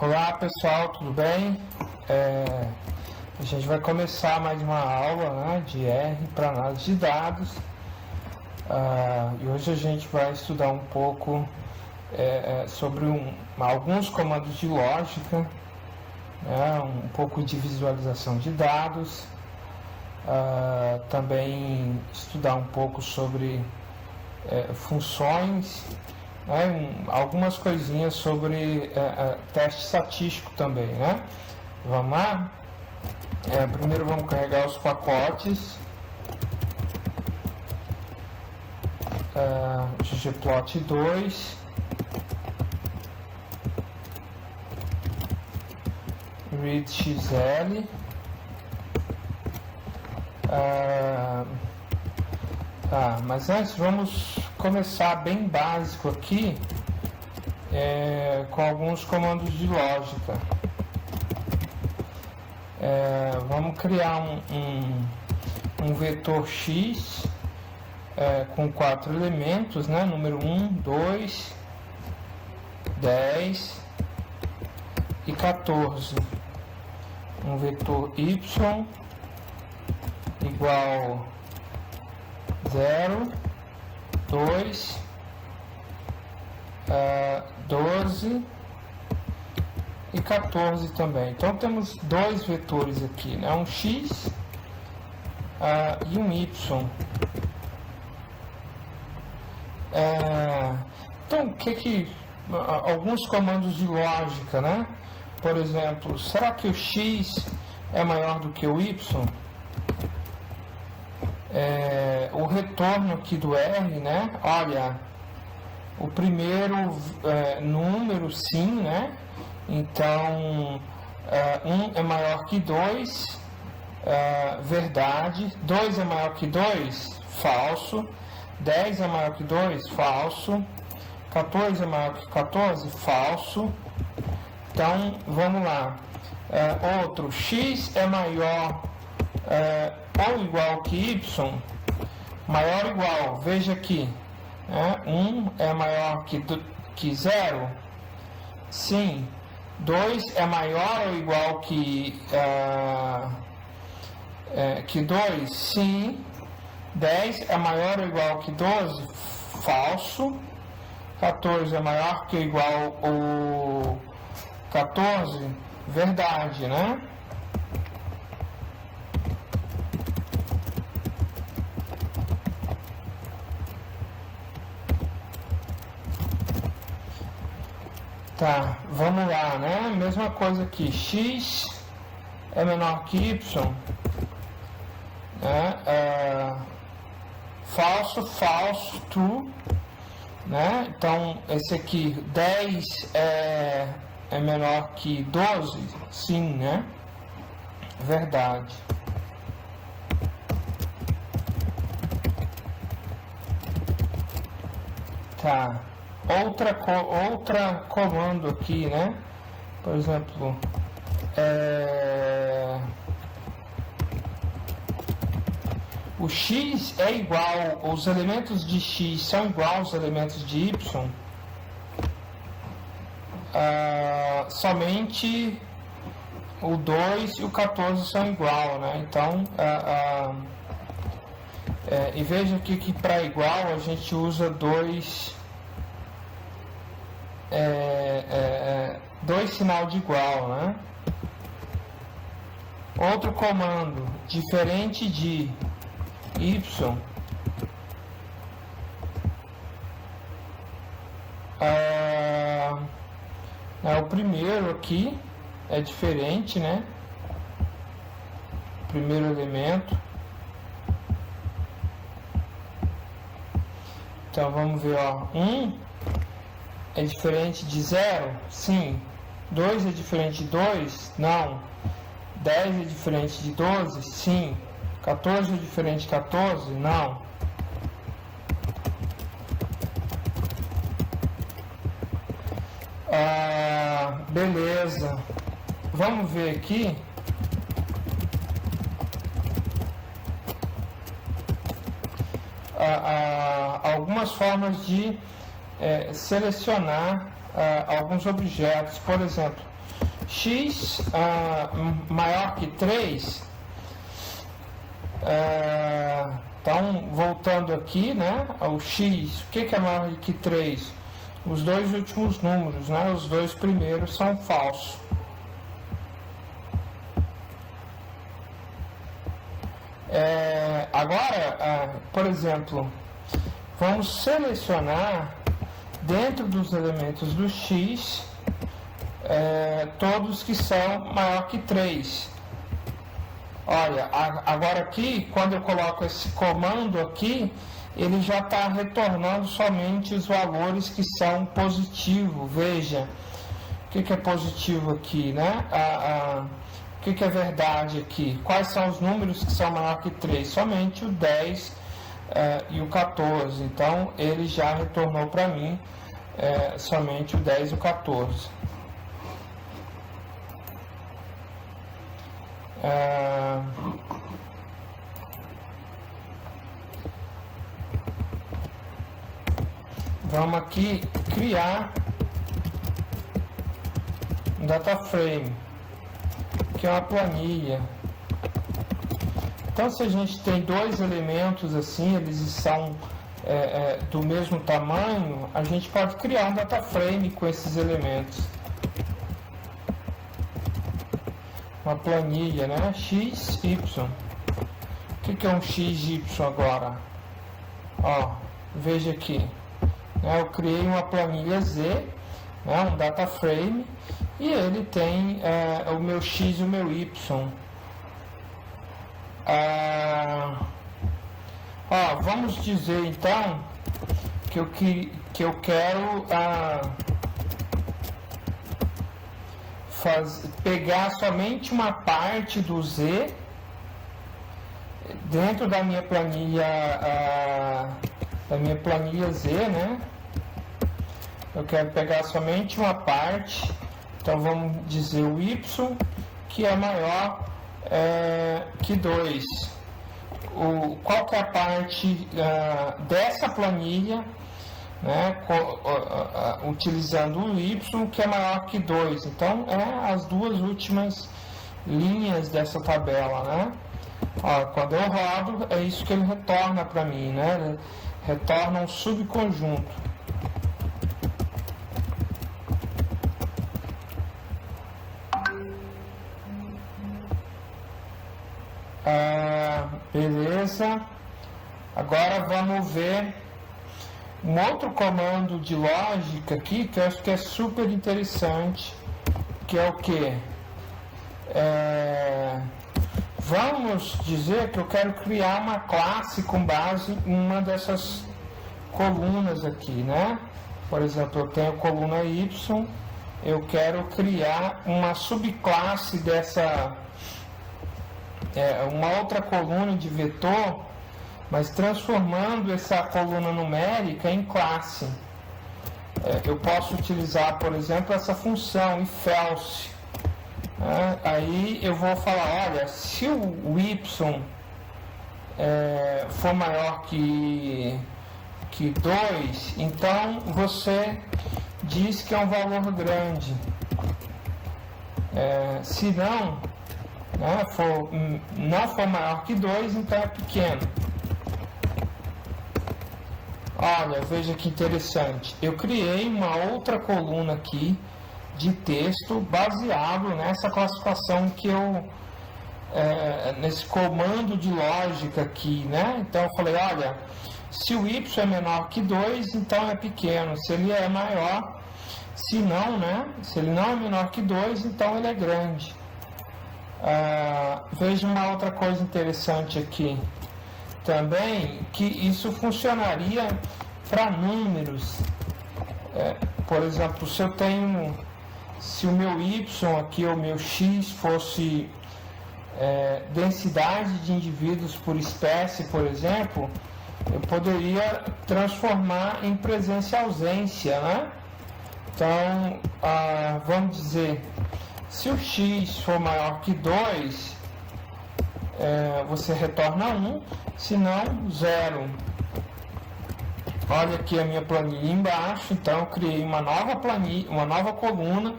Olá pessoal, tudo bem? A gente vai começar mais uma aula, né, de R para análise de dados. E hoje a gente vai estudar um pouco sobre alguns comandos de lógica, né, um pouco de visualização de dados, também estudar um pouco sobre funções, algumas coisinhas sobre teste estatístico também, né? Vamos lá? Primeiro vamos carregar os pacotes. ggplot2, readxl, mas antes vamos começar bem básico aqui com alguns comandos de lógica. Vamos criar um vetor x com 4 elementos, né? Número 1, 2, 10 e 14. Um vetor y igual 0, 2, 12 e 14 também. Então temos dois vetores aqui, né? Um x e um y. Então alguns comandos de lógica, né? Por exemplo, será que o x é maior do que o y? O retorno aqui do R, né? Olha, o primeiro número, sim, né? Então, 1 é maior que 2, verdade. 2 é maior que 2, falso. 10 é maior que 2, falso. 14 é maior que 14, falso. Então, vamos lá. Outro, x é maior ou igual que y, maior ou igual, veja aqui, 1 é maior que 0, sim. 2 é maior ou igual que 2, sim. 10 é maior ou igual que 12, falso. 14 é maior que ou igual ao 14, verdade, né? Tá, vamos lá, né? Mesma coisa aqui, x é menor que y, né? Falso, falso, true, né? Então, esse aqui, 10 é menor que 12, sim, né? Verdade. Tá. Outra comando aqui, né? Por exemplo, o x é igual, os elementos de x são iguais aos elementos de y, somente o 2 e o 14 são igual, né? Então, e veja aqui que para igual a gente usa dois sinal de igual, né? Outro comando, diferente de y, o primeiro aqui é diferente, né? Primeiro elemento. Então vamos ver, ó, 1 é diferente de 0? Sim. 2 é diferente de 2? Não. 10 é diferente de 12? Sim. 14 é diferente de 14? Não. Beleza. Vamos ver aqui. Algumas formas de selecionar alguns objetos. Por exemplo, x maior que 3, então voltando aqui, né, ao x, o que é maior que 3? Os dois últimos números, né, os dois primeiros são falsos. Agora, por exemplo, vamos selecionar dentro dos elementos do x todos que são maior que 3. Olha, agora aqui, quando eu coloco esse comando aqui, ele já está retornando somente os valores que são positivos. Veja, o que é positivo aqui, né? O que é verdade aqui? Quais são os números que são maior que 3? Somente o 10 e o 14. Então, ele já retornou para mim somente o 10 e o 14. Vamos aqui criar um data frame, que é uma planilha. Então, se a gente tem dois elementos assim, eles são do mesmo tamanho, a gente pode criar um data frame com esses elementos. Uma planilha, né? X, Y. O que é um X, Y agora? Ó, veja aqui. Eu criei uma planilha Z, né? Um data frame, e ele tem o meu X e o meu Y. Vamos dizer então que eu quero pegar somente uma parte do Z dentro da minha planilha Z, né? Eu quero pegar somente uma parte, então vamos dizer o Y, que é maior que 2. Qual que é a parte dessa planilha, né, utilizando o Y, que é maior que 2. Então, as duas últimas linhas dessa tabela, né? Quando eu rodo, é isso que ele retorna para mim, né? Ele retorna um subconjunto. Beleza. Agora vamos ver um outro comando de lógica aqui que eu acho que é super interessante, que é o que? Vamos dizer que eu quero criar uma classe com base em uma dessas colunas aqui, né? Por exemplo, eu tenho a coluna Y, eu quero criar uma subclasse dessa, uma outra coluna de vetor, mas transformando essa coluna numérica em classe. Eu posso utilizar, por exemplo, essa função if-else. Aí eu vou falar, olha, se o y for maior que 2, então você diz que é um valor grande. Se não, não for maior que 2, então é pequeno. Olha, veja que interessante. Eu criei uma outra coluna aqui de texto baseado nessa classificação que eu nesse comando de lógica aqui, né? Então eu falei, olha, se o y é menor que 2, então é pequeno. Se ele é maior, se não, né? Se ele não é menor que 2, então ele é grande. Veja uma outra coisa interessante aqui também, que isso funcionaria para números. Por exemplo, se o meu y aqui, ou meu x, fosse densidade de indivíduos por espécie, por exemplo, eu poderia transformar em presença e ausência, né? Então, vamos dizer, se o x for maior que 2, você retorna 1, se não, 0. olha aqui a minha planilha embaixo, então eu criei uma nova planilha, uma nova coluna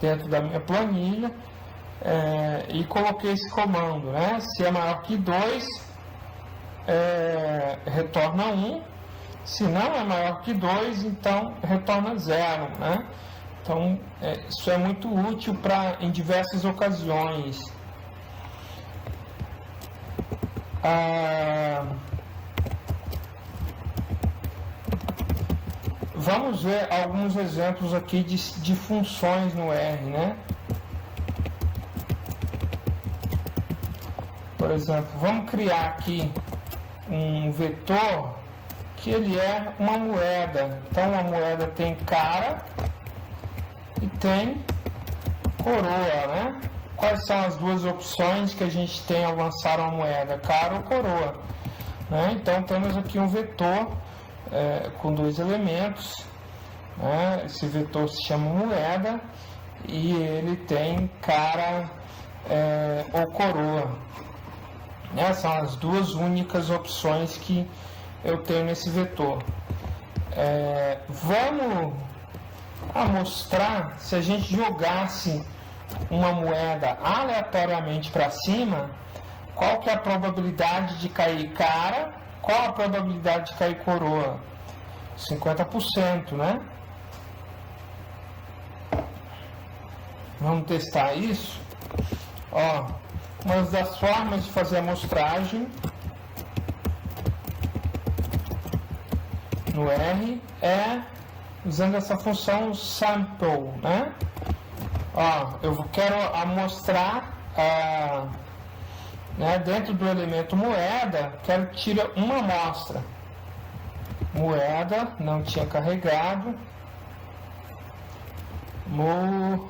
dentro da minha planilha e coloquei esse comando, né? Se é maior que 2, retorna 1, se não é maior que 2, então retorna 0, né? Então isso é muito útil em diversas ocasiões. Vamos ver alguns exemplos aqui de funções no R, né? Por exemplo, vamos criar aqui um vetor que ele é uma moeda. Então, a moeda tem cara e tem coroa, né? Quais são as duas opções que a gente tem ao lançar uma moeda, cara ou coroa, né? Então, temos aqui um vetor com 2 elementos, né? Esse vetor se chama moeda e ele tem cara ou coroa, né? São as duas únicas opções que eu tenho nesse vetor. Vamos mostrar, se a gente jogasse uma moeda aleatoriamente para cima, qual que é a probabilidade de cair cara, qual a probabilidade de cair coroa? 50%, né? Vamos testar isso. Ó, uma das formas de fazer a amostragem no R é usando essa função sample, né? Ó, eu quero amostrar né, dentro do elemento moeda, quero tirar uma amostra. Moeda, não tinha carregado. Moeda.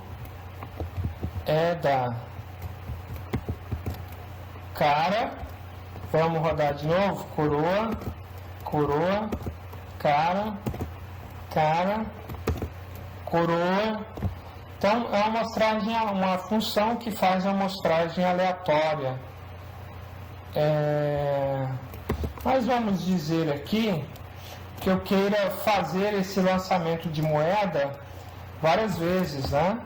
Cara. Vamos rodar de novo. Coroa. Coroa. Cara. Cara. Coroa. Então, é uma amostragem, uma função que faz uma amostragem aleatória. Nós vamos dizer aqui que eu queira fazer esse lançamento de moeda várias vezes, né?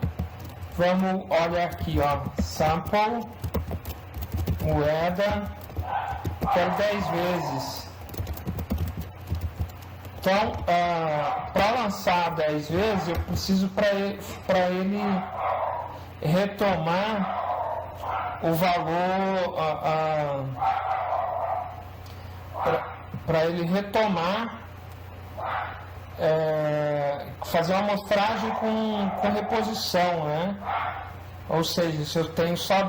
Vamos olhar aqui, ó, sample, moeda, eu quero 10 vezes. Então, para lançar 10 vezes, eu preciso para ele retomar o valor, para ele retomar, fazer uma amostragem com reposição, né? Ou seja, se eu tenho só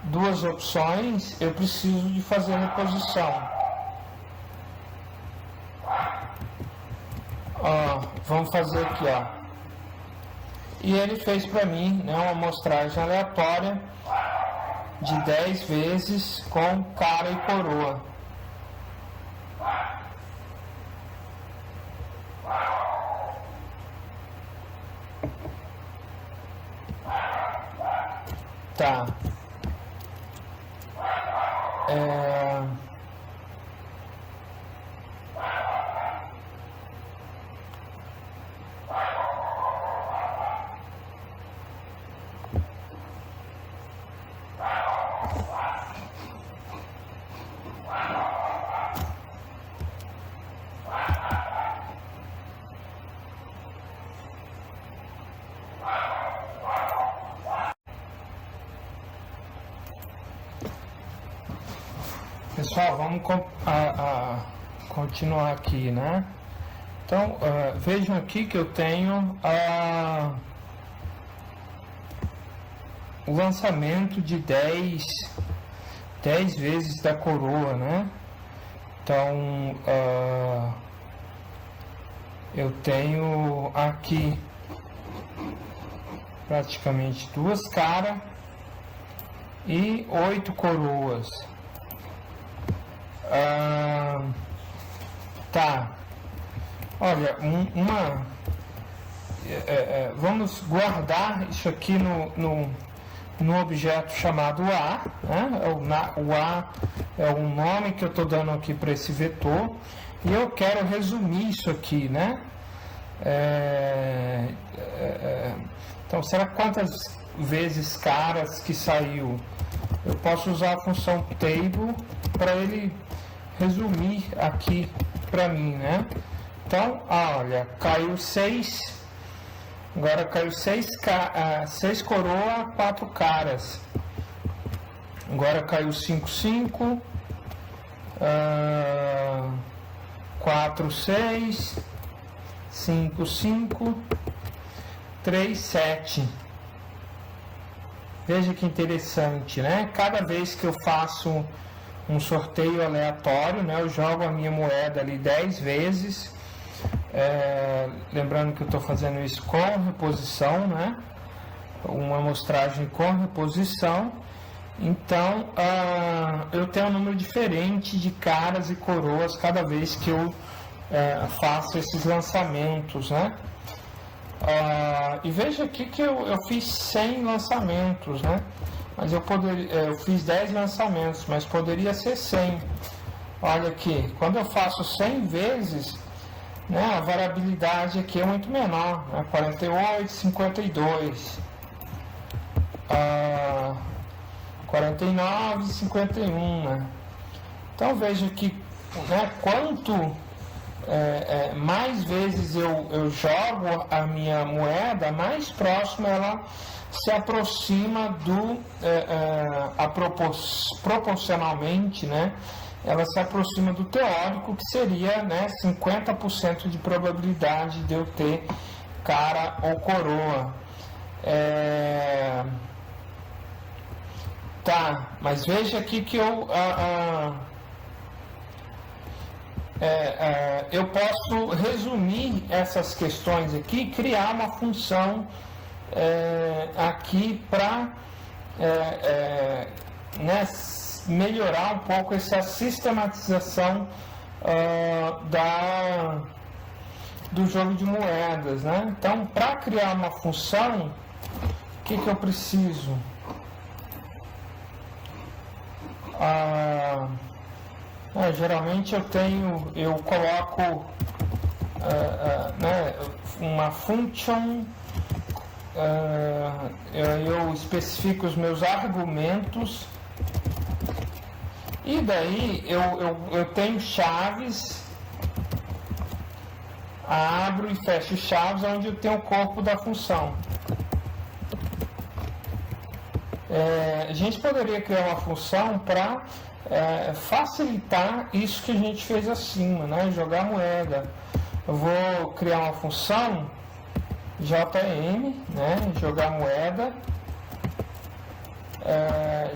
duas opções, eu preciso de fazer reposição. Vamos fazer aqui, ó. E ele fez para mim, né, uma amostragem aleatória de 10 vezes com cara e coroa. Tá. Pessoal, vamos continuar aqui, né? Então, vejam aqui que eu tenho o lançamento de 10 vezes da coroa, né? Então, eu tenho aqui praticamente 2 caras e 8 coroas. Tá. Olha, vamos guardar isso aqui no objeto chamado A, né? O A é o nome que eu estou dando aqui para esse vetor, e eu quero resumir isso aqui, né? Então, será quantas vezes caras que saiu? Eu posso usar a função table para ele resumir aqui para mim, né? Então, olha, caiu 6, agora caiu 6 coroa, 4 caras. Agora caiu 5, 5, 4, 6, 5, 5, 3, 7. Veja que interessante, né? Cada vez que eu faço um sorteio aleatório, né, eu jogo a minha moeda ali 10 vezes. Lembrando que eu estou fazendo isso com reposição, né? Uma amostragem com reposição. Então, eu tenho um número diferente de caras e coroas cada vez que eu faço esses lançamentos, né? E veja aqui que eu fiz 100 lançamentos, né? Mas eu fiz 10 lançamentos, mas poderia ser 100. Olha aqui, quando eu faço 100 vezes, né, a variabilidade aqui é muito menor, né? 48, 52, 49, 51, né? Então veja que, né, quanto mais vezes eu jogo a minha moeda, mais próximo ela se aproxima proporcionalmente, né? Ela se aproxima do teórico, que seria, né, 50% de probabilidade de eu ter cara ou coroa. Tá, mas veja aqui que eu posso resumir essas questões aqui e criar uma função aqui para né, melhorar um pouco essa sistematização do jogo de moedas, né? Então, para criar uma função, o que eu preciso? Geralmente eu coloco né, uma function, eu especifico os meus argumentos, e daí eu tenho chaves, abro e fecho chaves onde eu tenho o corpo da função. A gente poderia criar uma função para facilitar isso que a gente fez acima, né? Jogar moeda. Eu vou criar uma função JM, né? Jogar moeda,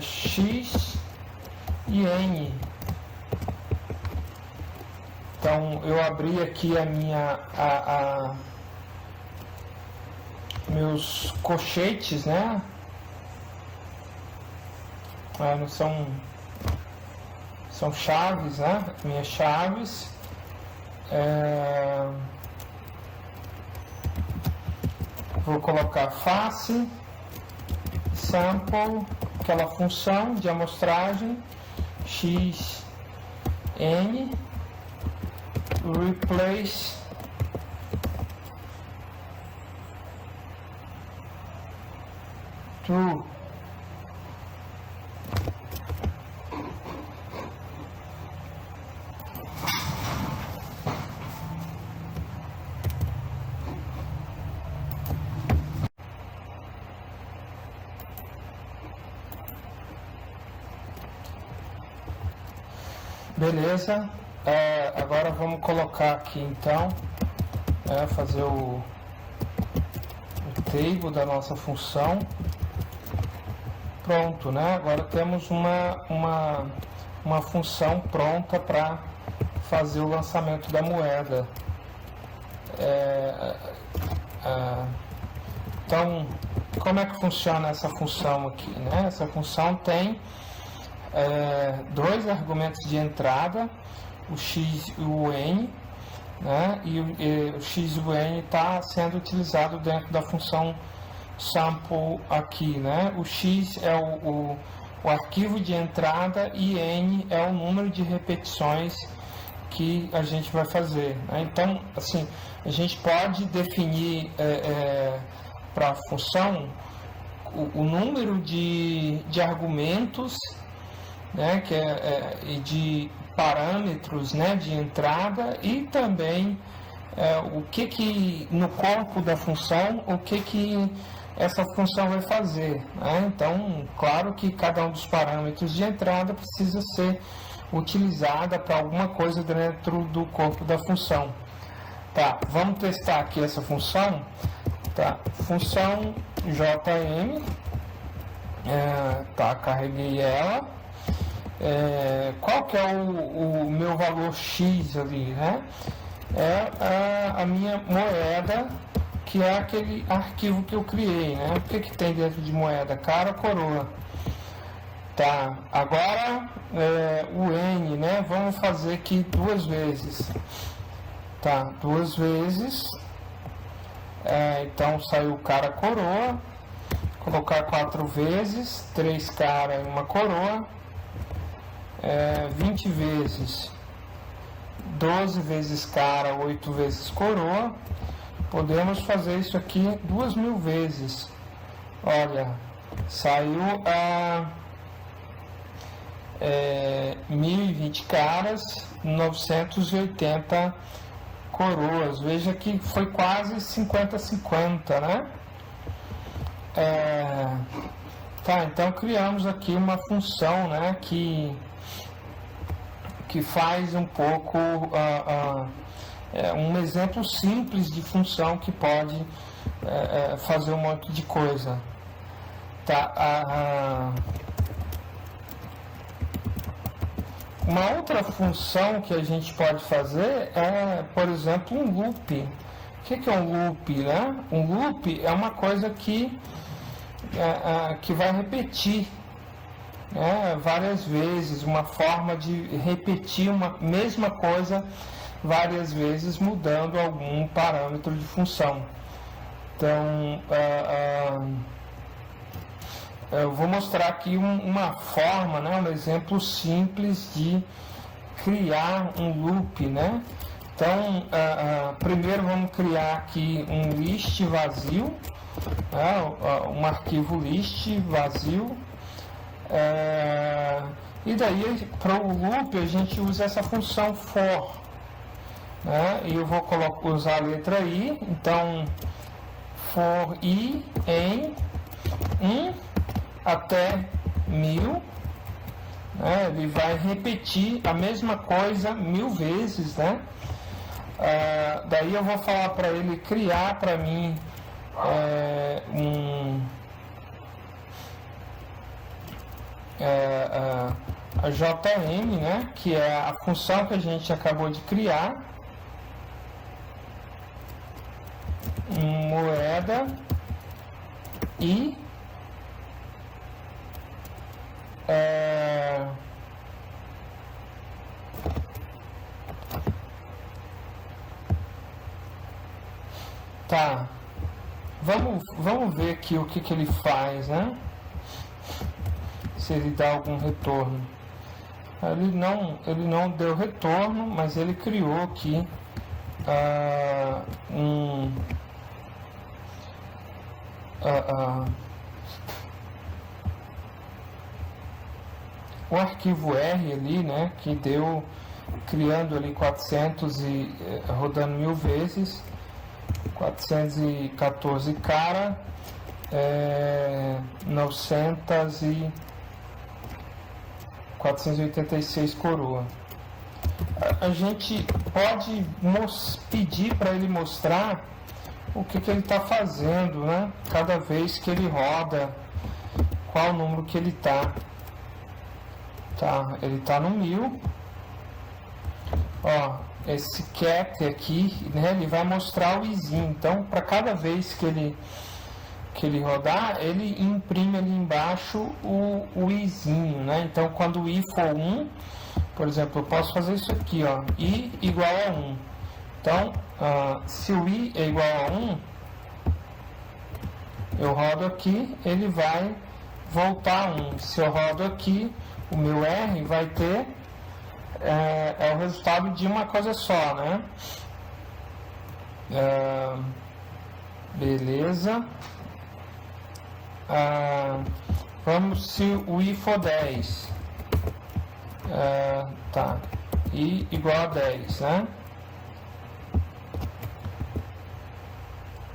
X e N. Então eu abri aqui meus colchetes, né? São chaves, né? Minhas chaves. Vou colocar face, sample, aquela função de amostragem, x, n, replace, true. Beleza, agora vamos colocar aqui então, fazer o table da nossa função. Pronto, né? Agora temos uma função pronta para fazer o lançamento da moeda. Então, como é que funciona essa função aqui, né? Essa função tem dois argumentos de entrada, o x e o n, né? E o x e o n está sendo utilizado dentro da função sample aqui, né? O x é o arquivo de entrada e n é o número de repetições que a gente vai fazer, né? Então, assim, a gente pode definir para a função o número de argumentos, né, e de parâmetros, né, de entrada, e também o que no corpo da função, o que essa função vai fazer, né? Então, claro que cada um dos parâmetros de entrada precisa ser utilizada para alguma coisa dentro do corpo da função. Tá, vamos testar aqui essa função. Tá, função JM, tá, carreguei ela. Qual que é o meu valor X ali, né? É a minha moeda, que é aquele arquivo que eu criei, né? O que tem dentro de moeda? Cara, coroa. Tá, agora o N, né? Vamos fazer aqui 2 vezes. Tá, 2 vezes. Então saiu cara, coroa. Colocar 4 vezes, 3 cara e 1 coroa. 20 vezes, 12 vezes cara, 8 vezes coroa. Podemos fazer isso aqui 2.000 vezes. Olha, saiu 1.020 caras, 980 coroas. Veja que foi quase 50-50, né? Tá, então criamos aqui uma função, né, que faz um pouco um exemplo simples de função que pode fazer um monte de coisa. Tá, uma outra função que a gente pode fazer é, por exemplo, um loop. O que é um loop, né? Um loop é uma coisa que vai repetir, várias vezes, uma forma de repetir uma mesma coisa várias vezes, mudando algum parâmetro de função. Então, eu vou mostrar aqui uma forma, né, um exemplo simples de criar um loop, né? Então, primeiro vamos criar aqui um list vazio, um arquivo list vazio, e daí para o loop a gente usa essa função for, né? E eu vou usar a letra i. Então, for i em 1 até 1000, né? Ele vai repetir a mesma coisa 1000 vezes, né? Daí eu vou falar para ele criar para mim a JM, né, que é a função que a gente acabou de criar, moeda e tá, vamos ver aqui o que ele faz, né? Se ele dá algum retorno. Ele não deu retorno, mas ele criou aqui o arquivo R ali, né, que deu, criando ali 400 e rodando 1000 vezes, 414 cara, 486 coroa. A gente pode pedir para ele mostrar o que ele está fazendo, né? Cada vez que ele roda, qual o número que ele está. Tá, ele está no 1000. Ó, esse cat aqui, né? Ele vai mostrar o izinho. Então, para cada vez que ele rodar, ele imprime ali embaixo o izinho, né? Então, quando o i for 1, por exemplo, eu posso fazer isso aqui, ó, i igual a 1. Então, se o i é igual a 1, Eu rodo aqui, ele vai voltar 1. Se eu rodo aqui, o meu R vai ter o resultado de uma coisa só, né? Beleza. Vamos, se o I for 10. Tá. I igual a 10, né?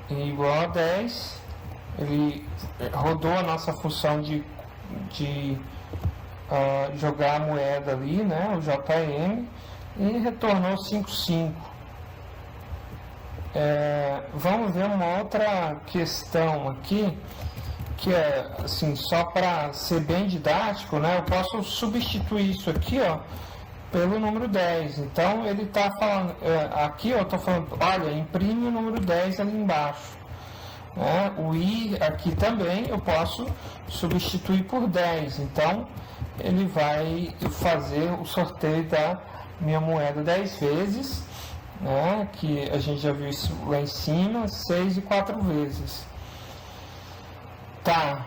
I igual a 10. Ele rodou a nossa função de jogar a moeda ali, né? O JM, e retornou 5,5. Vamos ver uma outra questão aqui, que é assim, só para ser bem didático, né? Eu posso substituir isso aqui, ó, pelo número 10. Então ele está falando, aqui eu estou falando, olha, imprime o número 10 ali embaixo, né? O I aqui também eu posso substituir por 10. Então ele vai fazer o sorteio da minha moeda 10 vezes, né? Que a gente já viu isso lá em cima, 6 e 4 vezes. Tá,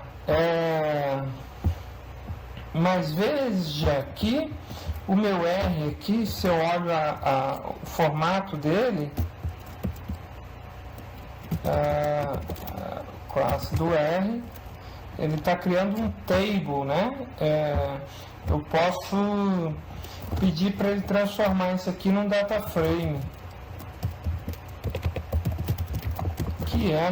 mas veja aqui, o meu R aqui, se eu olho o formato dele, classe do R, ele está criando um table, né? Eu posso pedir para ele transformar isso aqui num data frame, que é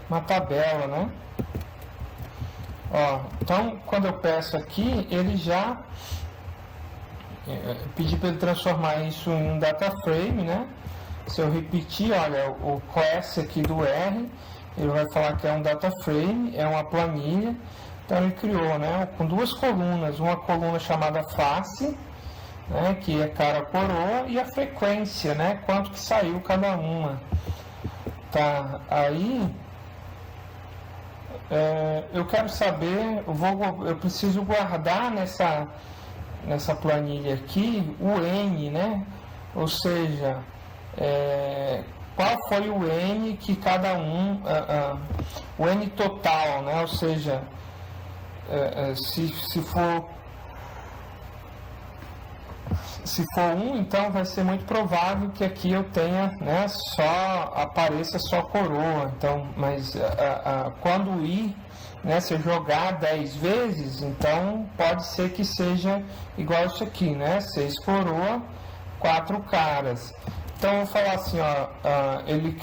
uma tabela, né? Ó, então, quando eu peço aqui, ele já pedi para ele transformar isso em um data frame, né? Se eu repetir, olha, o class aqui do R, ele vai falar que é um data frame, é uma planilha. Então ele criou, né, com duas colunas, uma coluna chamada face, né, que é cara coroa, e a frequência, né, quanto que saiu cada uma. Tá, aí eu quero saber, eu preciso guardar nessa planilha aqui o N, né, ou seja, qual foi o N que cada um, o N total, né, ou seja, se for 1, então vai ser muito provável que aqui eu tenha, né, apareça só coroa. Então, mas quando o I, né, se eu jogar 10 vezes, então pode ser que seja igual isso aqui, né, 6 coroa, 4 caras. Então eu vou falar assim, ó, ele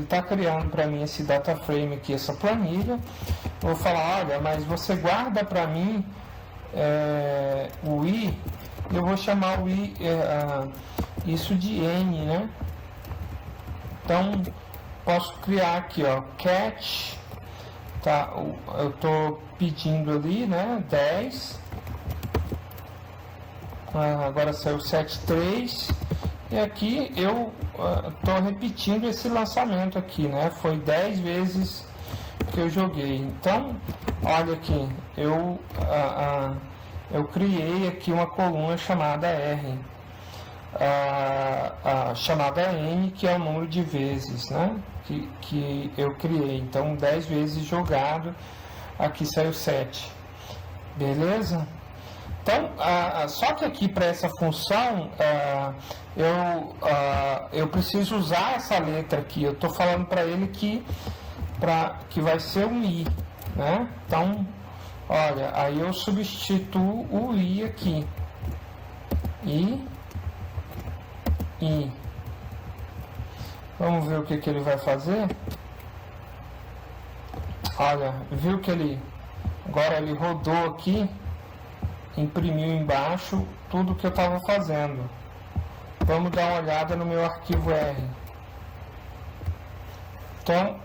está criando para mim esse data frame aqui, essa planilha. Eu vou falar, olha, mas você guarda para mim o I. Eu vou chamar o I, isso de N, né? Então, posso criar aqui, ó, catch, tá? Eu estou pedindo ali, né, 10. Agora saiu 7,3. E aqui eu estou repetindo esse lançamento aqui, né? Foi 10 vezes que eu joguei. Então, olha aqui, eu criei aqui uma coluna chamada R, chamada N, que é o número de vezes, né, que eu criei. Então 10 vezes jogado, aqui saiu 7, beleza? Então, só que aqui para essa função eu preciso usar essa letra aqui. Eu estou falando para ele que vai ser um I, né? Então, olha, aí eu substituo o I aqui. I. Vamos ver o que ele vai fazer. Olha, viu que agora ele rodou aqui, imprimiu embaixo tudo que eu estava fazendo. Vamos dar uma olhada no meu arquivo R. Então,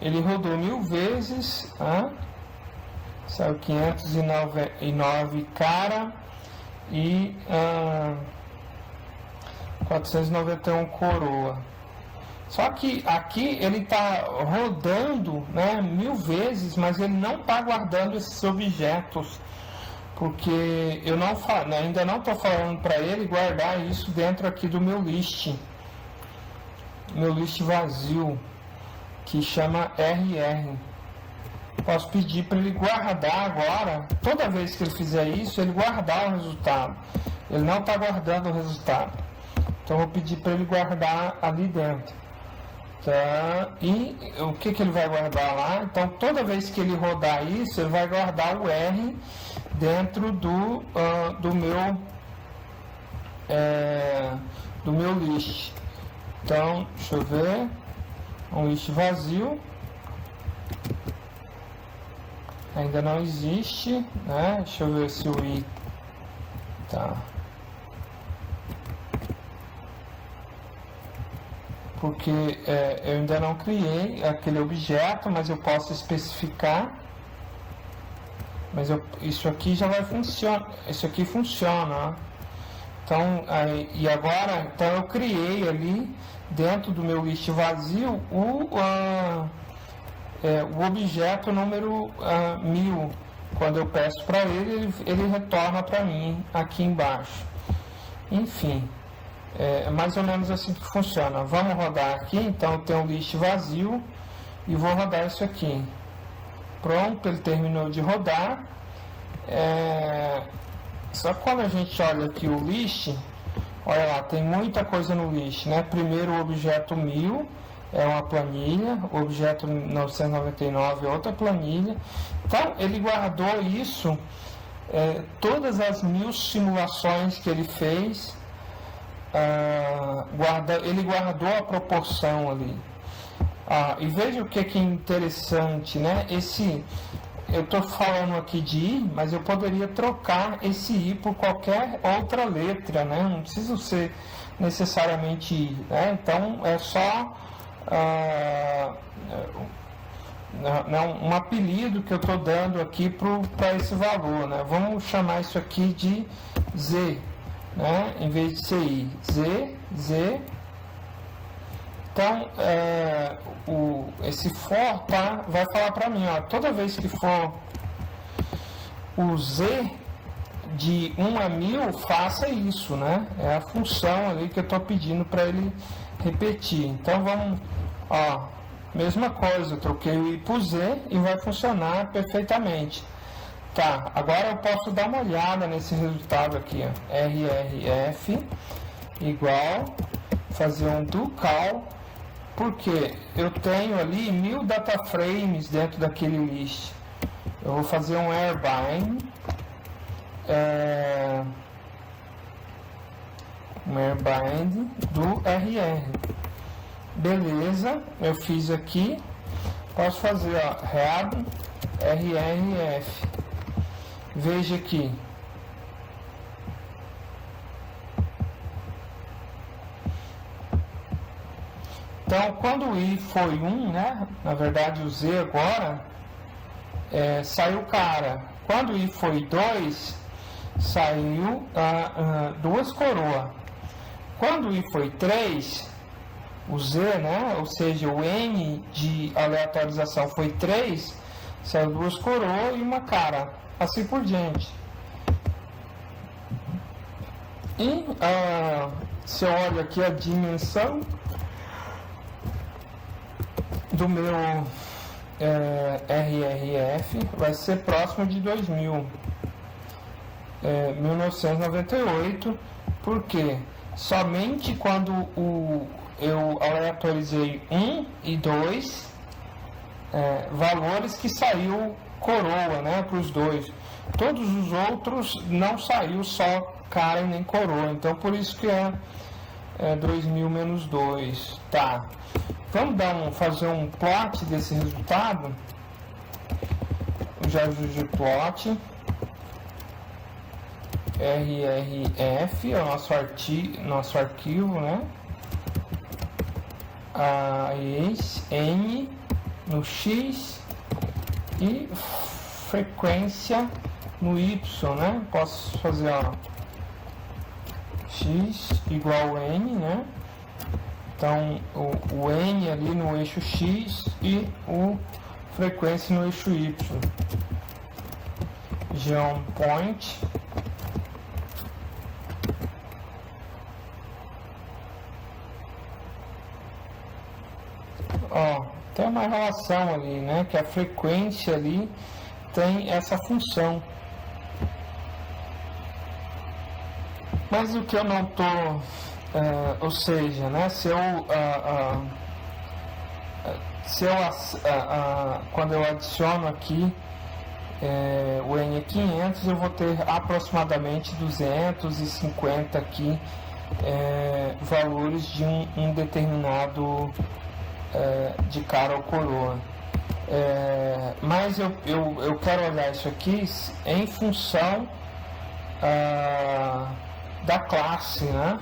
ele rodou 1000 vezes, saiu 509 cara e 491 coroa. Só que aqui ele está rodando, né, 1000 vezes, mas ele não está guardando esses objetos porque eu não ainda não estou falando para ele guardar isso dentro aqui do meu list vazio, que chama RR. Posso pedir para ele guardar agora, toda vez que ele fizer isso, ele guardar o resultado. Ele não está guardando o resultado, então eu vou pedir para ele guardar ali dentro. Tá? E o que ele vai guardar lá? Então toda vez que ele rodar isso, ele vai guardar o R dentro do meu list. Então, deixa eu ver, um list vazio, ainda não existe, né? Deixa eu ver se o i tá, porque eu ainda não criei aquele objeto, mas eu posso especificar. Mas isso aqui já vai funcionar. Isso aqui funciona, ó. Então, e agora, então eu criei ali dentro do meu list vazio o objeto número 1000. Quando eu peço para ele, ele retorna para mim aqui embaixo. Enfim, é mais ou menos assim que funciona. Vamos rodar aqui. Então eu tenho um list vazio e vou rodar isso aqui. Pronto, ele terminou de rodar. Só que quando a gente olha aqui o list, olha lá, tem muita coisa no list, né? Primeiro o objeto 1000 é uma planilha, o objeto 999 é outra planilha. Então ele guardou isso, todas as 1000 simulações que ele fez, ele guardou a proporção ali. E veja o que é interessante, né? Eu estou falando aqui de i, mas eu poderia trocar esse i por qualquer outra letra, né? Não precisa ser necessariamente i, né? Então é só um apelido que eu estou dando aqui para esse valor, né? Vamos chamar isso aqui de z, né? Em vez de ser i, z. Então, esse for, tá, vai falar para mim, ó, toda vez que for o z de 1 a 1000, faça isso, né? É a função ali que eu estou pedindo para ele repetir. Então, vamos, mesma coisa, eu troquei o i por z e vai funcionar perfeitamente. Tá, agora eu posso dar uma olhada nesse resultado aqui, ó, RRF igual, fazer um do cal, porque eu tenho ali 1000 data frames dentro daquele list. Eu vou fazer um airbind, do RR. Beleza, eu fiz aqui. Posso fazer read RRF. Veja aqui. Então, quando o i foi 1, né? Na verdade, o z agora saiu cara. Quando o i foi 2, saiu duas coroas. Quando o i foi 3, o z, né? Ou seja, o n de aleatorização foi 3, saiu duas coroas e uma cara. Assim por diante. E se eu olho aqui a dimensão do meu RRF, vai ser próximo de 2000, 1998, porque somente quando eu aleatorizei 1 e 2, valores que saiu coroa, né, para os dois. Todos os outros não saiu só cara e nem coroa, então por isso que é 2000 menos 2. Tá. Vamos fazer um plot desse resultado. Já plot RRF é o nosso arquivo, né? N no X e frequência no Y, né? Posso fazer X igual N, né? Então, o N ali no eixo X e o frequência no eixo Y. GeoPoint. Ó, tem uma relação ali, né? Que a frequência ali tem essa função. Mas o que eu não tô, ou seja, né? Quando eu adiciono aqui o N500, eu vou ter aproximadamente 250 aqui valores de um determinado de cara ou coroa. Mas eu quero olhar isso aqui em função da classe, né?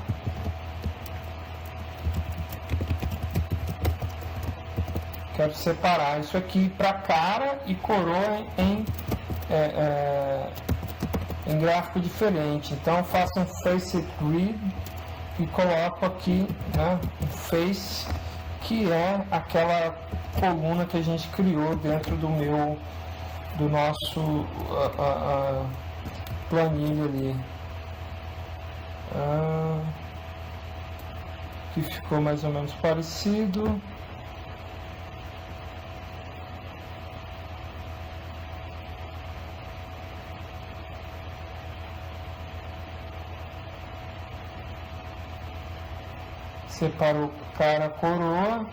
Quero separar isso aqui para cara e coroa em gráfico diferente. Então faço um face grid e coloco aqui, né, um face, que é aquela coluna que a gente criou dentro do nosso planilha ali, que ficou mais ou menos parecido. Separou cara, coroa.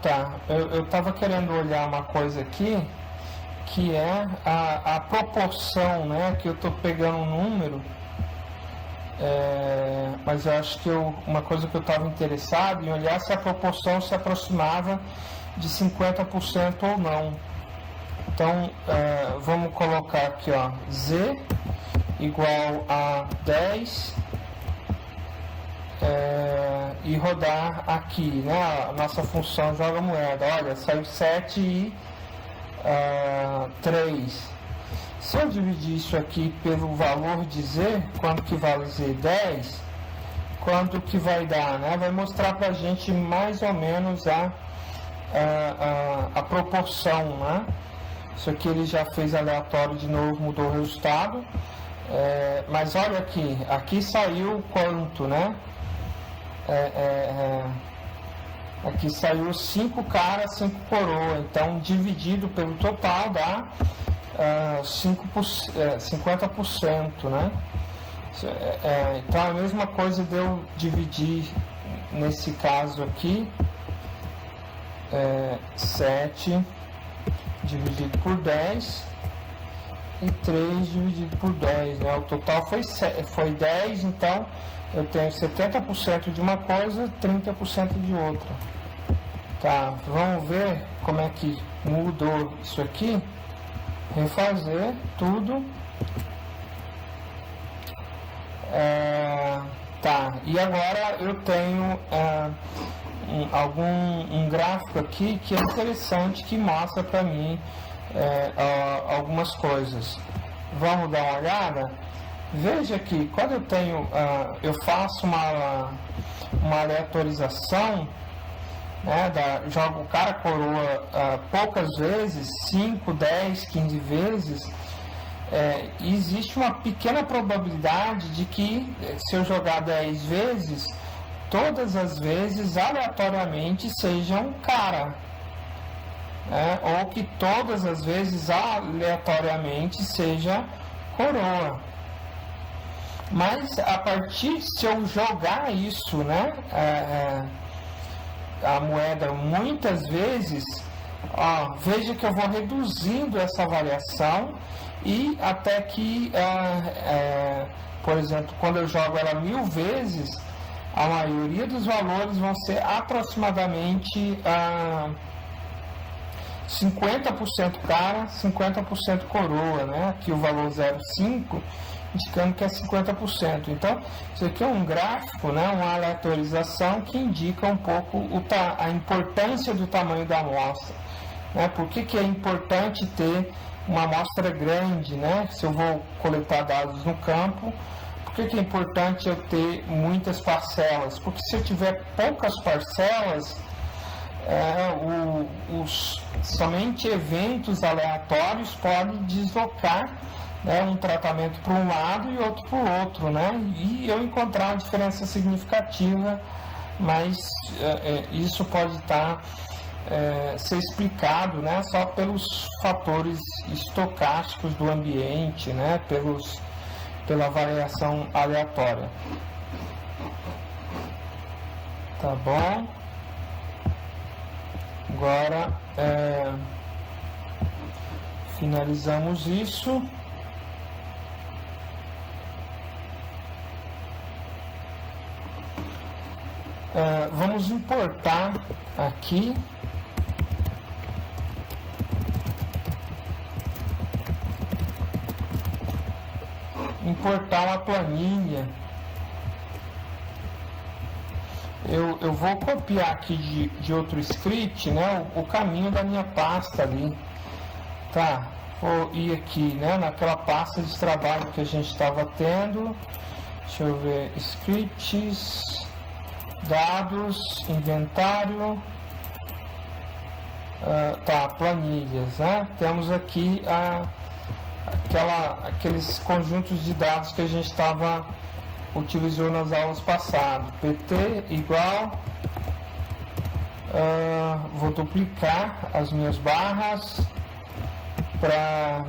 Tá. Eu estava querendo olhar uma coisa aqui, que é a proporção, né? Que eu estou pegando um número, mas eu acho que uma coisa que eu estava interessado em olhar se a proporção se aproximava de 50% ou não. Então, vamos colocar aqui, ó, Z igual a 10, e rodar aqui, né, a nossa função joga moeda. Olha, saiu 7 e 3. Se eu dividir isso aqui pelo valor de Z, quanto que vale Z? 10, quanto que vai dar, né? Vai mostrar pra gente mais ou menos a proporção, né? Isso aqui ele já fez aleatório de novo, mudou o resultado. Mas olha aqui saiu quanto, né? Aqui saiu 5 caras, 5 coroa. Então, dividido pelo total dá 50%, né? Então, a mesma coisa de eu dividir, nesse caso aqui, 7 dividido por 10 e 3 dividido por 10, né? O total foi 10, então eu tenho 70% de uma coisa, 30% de outra. Tá, vamos ver como é que mudou isso aqui. Refazer tudo. Tá, e agora eu tenho um gráfico aqui que é interessante, que mostra para mim algumas coisas. Vamos dar uma olhada? Veja que quando eu faço uma aleatorização, né, jogo cara coroa poucas vezes, 5, 10, 15 vezes, existe uma pequena probabilidade de que, se eu jogar 10 vezes, todas as vezes aleatoriamente sejam cara, né, ou que todas as vezes aleatoriamente seja coroa. Mas a partir, se eu jogar isso, né, a moeda muitas vezes, veja que eu vou reduzindo essa variação, e até que, por exemplo, quando eu jogo ela 1000 vezes, a maioria dos valores vão ser aproximadamente 50% cara, 50% coroa, né? Aqui o valor 0,5, indicando que é 50%. Então, isso aqui é um gráfico, né? Uma aleatorização que indica um pouco a importância do tamanho da amostra. Né? Por que é importante ter uma amostra grande, né? Se eu vou coletar dados no campo, por que é importante eu ter muitas parcelas? Porque se eu tiver poucas parcelas, somente eventos aleatórios podem deslocar, né, um tratamento para um lado e outro para o outro, né? E eu encontrar uma diferença significativa, mas isso pode ser explicado, né, só pelos fatores estocásticos do ambiente, né, pela variação aleatória. Tá bom? Agora finalizamos isso. Vamos importar aqui uma planilha. Eu vou copiar aqui de outro script, né, o caminho da minha pasta ali. Tá, vou ir aqui, né, naquela pasta de trabalho que a gente estava tendo. Deixa eu ver, scripts, dados, inventário, planilhas, né? Temos aqui aqueles conjuntos de dados que a gente utilizou nas aulas passadas. PT igual, vou duplicar as minhas barras para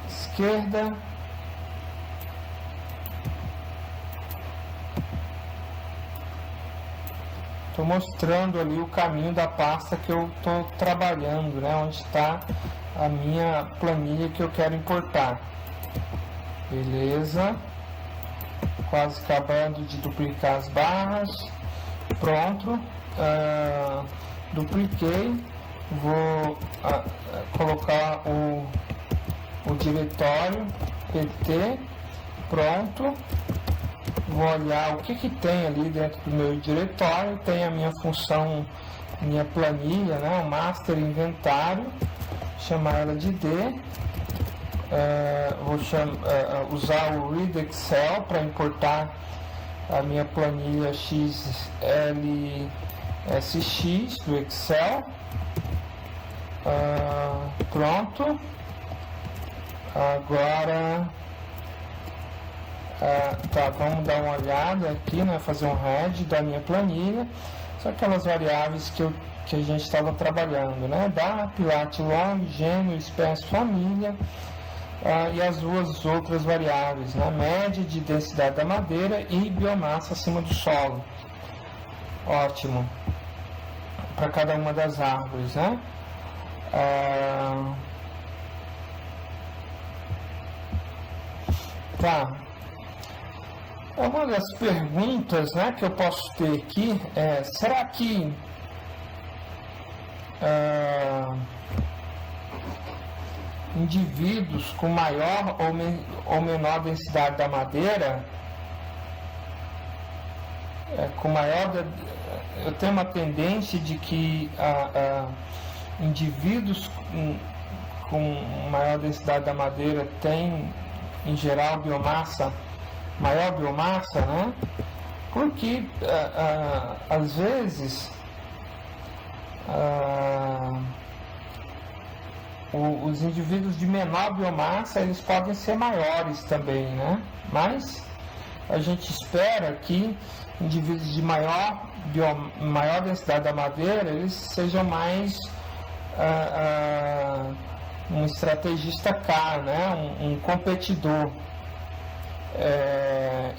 esquerda, estou mostrando ali o caminho da pasta que eu estou trabalhando, né, onde está a minha planilha que eu quero importar. Beleza, quase acabando de duplicar as barras. Pronto, dupliquei. Vou colocar o diretório PT. Pronto, vou olhar o que tem ali dentro do meu diretório. Tem a minha função, minha planilha, né, o master inventário, chamar ela de D. Vou usar o read Excel para importar a minha planilha XLSX do Excel. Pronto. Agora vamos dar uma olhada aqui, né, fazer um head da minha planilha. São aquelas variáveis que a gente estava trabalhando, né? DAP, lat, long, gênero, espécie, família, e as duas outras variáveis, né? Média de densidade da madeira e biomassa acima do solo. Ótimo. Para cada uma das árvores, né? Uma das perguntas, né, que eu posso ter aqui é: será que indivíduos com maior ou menor densidade da madeira, eu tenho uma tendência de que indivíduos com maior densidade da madeira têm, em geral, maior biomassa, né? Porque às vezes os indivíduos de menor biomassa, eles podem ser maiores também, né? Mas a gente espera que indivíduos de maior densidade da madeira, eles sejam mais um estrategista caro, né? Um competidor,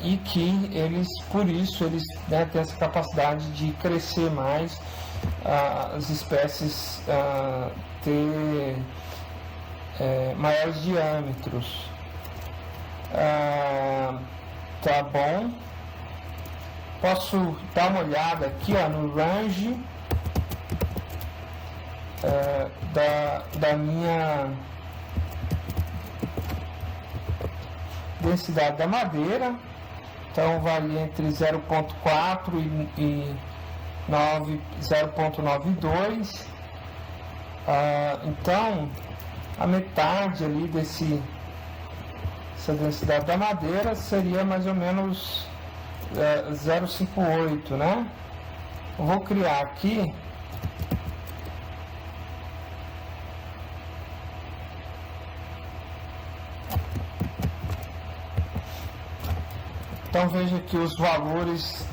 e que eles, por isso, eles, né, têm essa capacidade de crescer mais, as espécies ter maiores diâmetros. Tá bom. Posso dar uma olhada aqui, no range. da minha densidade da madeira. Então varia entre 0,4 e 0,92. Então a metade ali essa densidade da madeira seria mais ou menos 0,58, né? Eu vou criar aqui então veja que os valores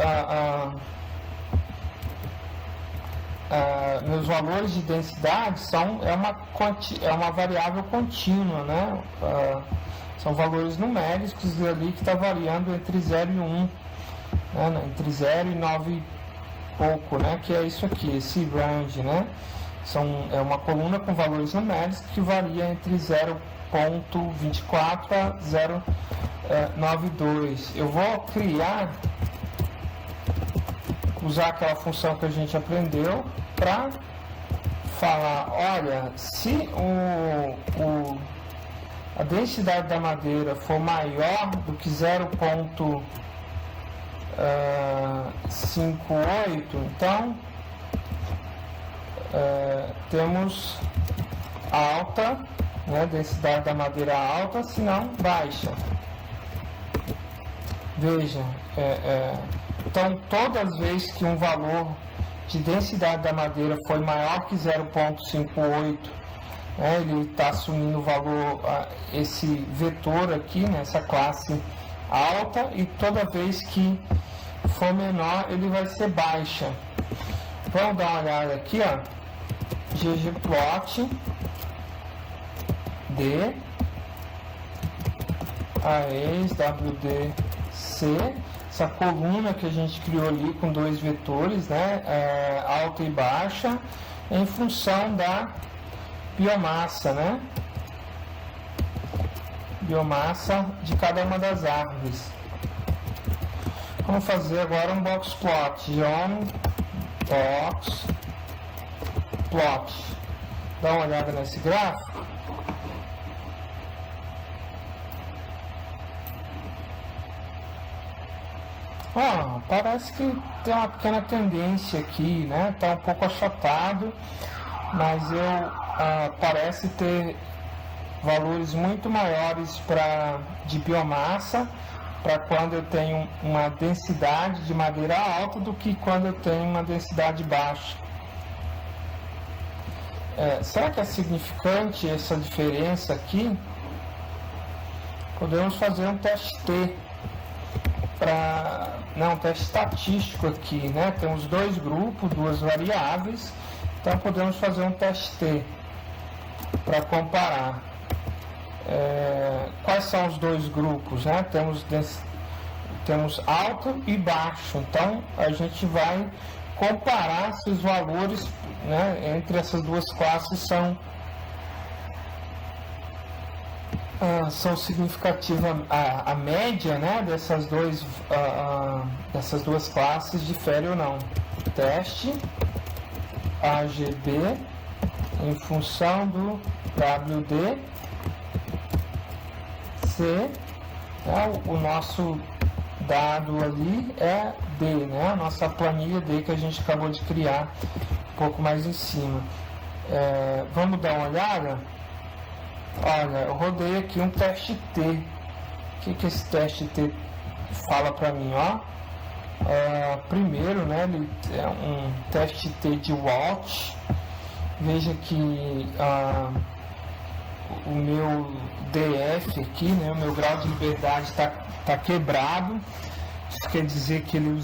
meus valores de densidade é uma variável contínua, né? São valores numéricos ali que está variando entre 0 e 1, né? Entre 0 e 9 e pouco, né? Que é isso aqui, esse range, né? É uma coluna com valores numéricos que varia entre 0,24 a 0,92. Eu vou usar aquela função que a gente aprendeu para falar, olha, se a densidade da madeira for maior do que 0,58, então temos alta, né, densidade da madeira alta, se não baixa. Veja, então todas as vezes que um valor de densidade da madeira foi maior que 0,58, ele está assumindo o valor, esse vetor aqui, nessa classe alta, e toda vez que for menor, ele vai ser baixa. Vamos dar uma olhada aqui, ó, ggplot d arrays wdc, essa coluna que a gente criou ali com dois vetores, né, alta e baixa, em função da biomassa, né? Biomassa de cada uma das árvores. Vamos fazer agora um box plot. Box plot. Dá uma olhada nesse gráfico. Parece que tem uma pequena tendência aqui, né? Tá um pouco achatado, mas parece ter valores muito maiores de biomassa para quando eu tenho uma densidade de madeira alta do que quando eu tenho uma densidade baixa. Será que é significante essa diferença aqui? Podemos fazer um teste T, um teste estatístico aqui, né? Temos dois grupos, duas variáveis, então podemos fazer um teste T para comparar. Quais são os dois grupos, né? Temos alto e baixo, então a gente vai comparar se os valores, né, entre essas duas classes são significativas. A média, né, dessas duas classes difere ou não. Teste AGB em função do WDC, o nosso dado ali é D, né, a nossa planilha D que a gente acabou de criar um pouco mais em cima. Vamos dar uma olhada? Olha, eu rodei aqui um teste T. O que esse teste T fala para mim, ó? Primeiro, né, ele é um teste T de Watt. Veja que o meu DF aqui, né, o meu grau de liberdade está quebrado. Isso quer dizer que ele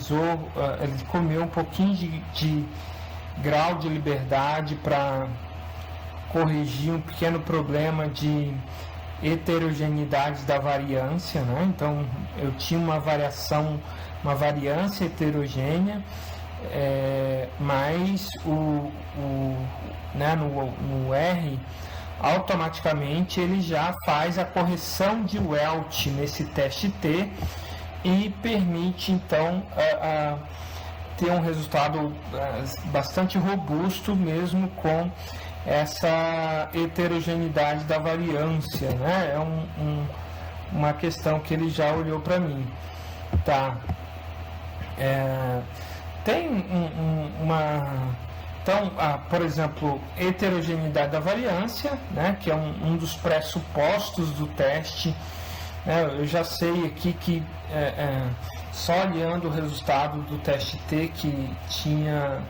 comeu um pouquinho de grau de liberdade para corrigir um pequeno problema de heterogeneidade da variância, né? Então eu tinha uma variância heterogênea, mas né, no R automaticamente ele já faz a correção de Welt nesse teste T e permite então ter um resultado bastante robusto mesmo com essa heterogeneidade da variância, né? É uma questão que ele já olhou para mim, tá? Tem então, por exemplo, heterogeneidade da variância, né? Que é um dos pressupostos do teste, né? Eu já sei aqui que só olhando o resultado do teste T que tinha,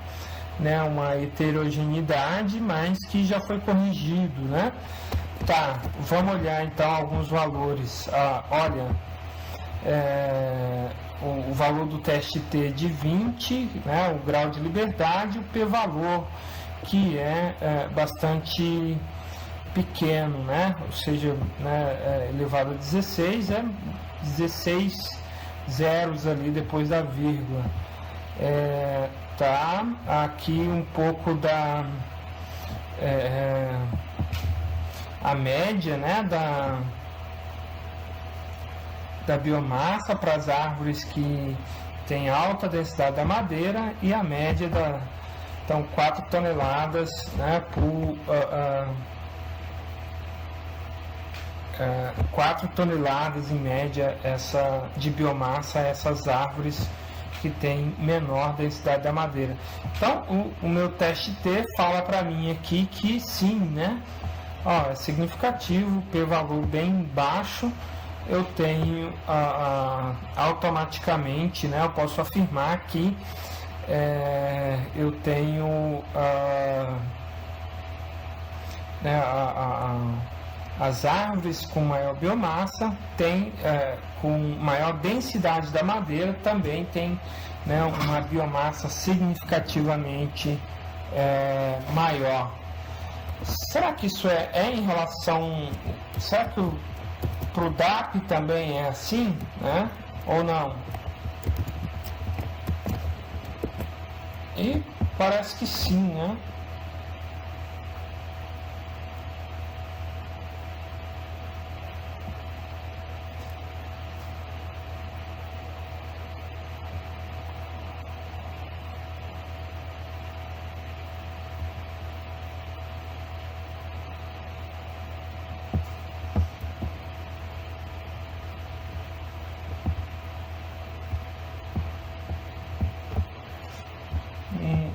né, uma heterogeneidade, mas que já foi corrigido, né? Tá, vamos olhar então alguns valores. Olha, o valor do teste T de 20, né, o grau de liberdade, o p-valor, que é bastante pequeno, né? Ou seja, né, elevado a 16, 16 zeros ali depois da vírgula. Tá, aqui um pouco a média, né, da biomassa para as árvores que têm alta densidade da madeira, e a média então 4 toneladas, né, por 4 toneladas em média de biomassa essas árvores que tem menor densidade da madeira. Então o meu teste T fala para mim aqui que sim, né? É significativo, p-valor bem baixo, eu tenho automaticamente, né? Eu posso afirmar que eu tenho né, as árvores com maior biomassa com maior densidade da madeira também tem, né, uma biomassa significativamente maior. Será que isso é em relação... Será que para o DAP também é assim, né? Ou não? E parece que sim, né?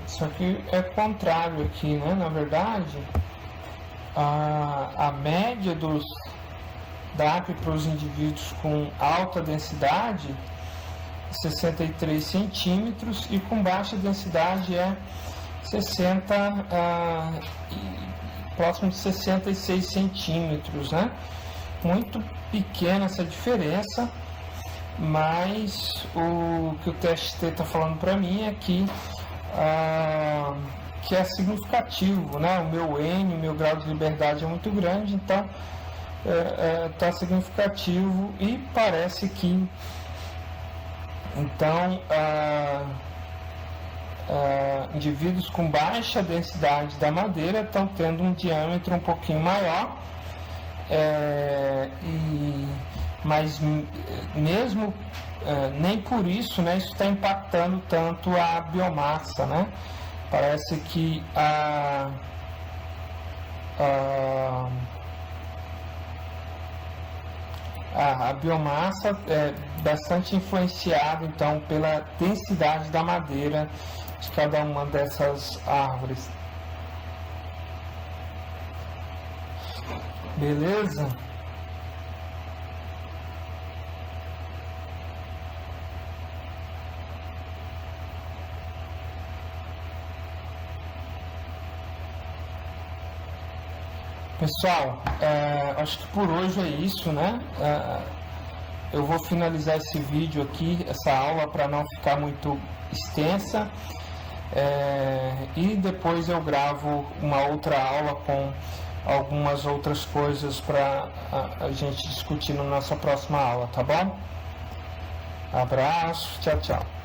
Isso aqui é contrário aqui, né? Na verdade, a média dos DAP para os indivíduos com alta densidade 63 centímetros e com baixa densidade próximo de 66 centímetros, né? Muito pequena essa diferença, mas o que o teste T está falando para mim é que é significativo, né? O meu N, o meu grau de liberdade é muito grande, então está significativo, e parece que então indivíduos com baixa densidade da madeira estão tendo um diâmetro um pouquinho maior, mas mesmo nem por isso, né, isso está impactando tanto a biomassa, né? Parece que a biomassa é bastante influenciada então pela densidade da madeira de cada uma dessas árvores. Beleza? Pessoal, acho que por hoje é isso, né? Eu vou finalizar esse vídeo aqui, essa aula, para não ficar muito extensa, e depois eu gravo uma outra aula com algumas outras coisas para a gente discutir na nossa próxima aula, tá bom? Abraço, tchau, tchau.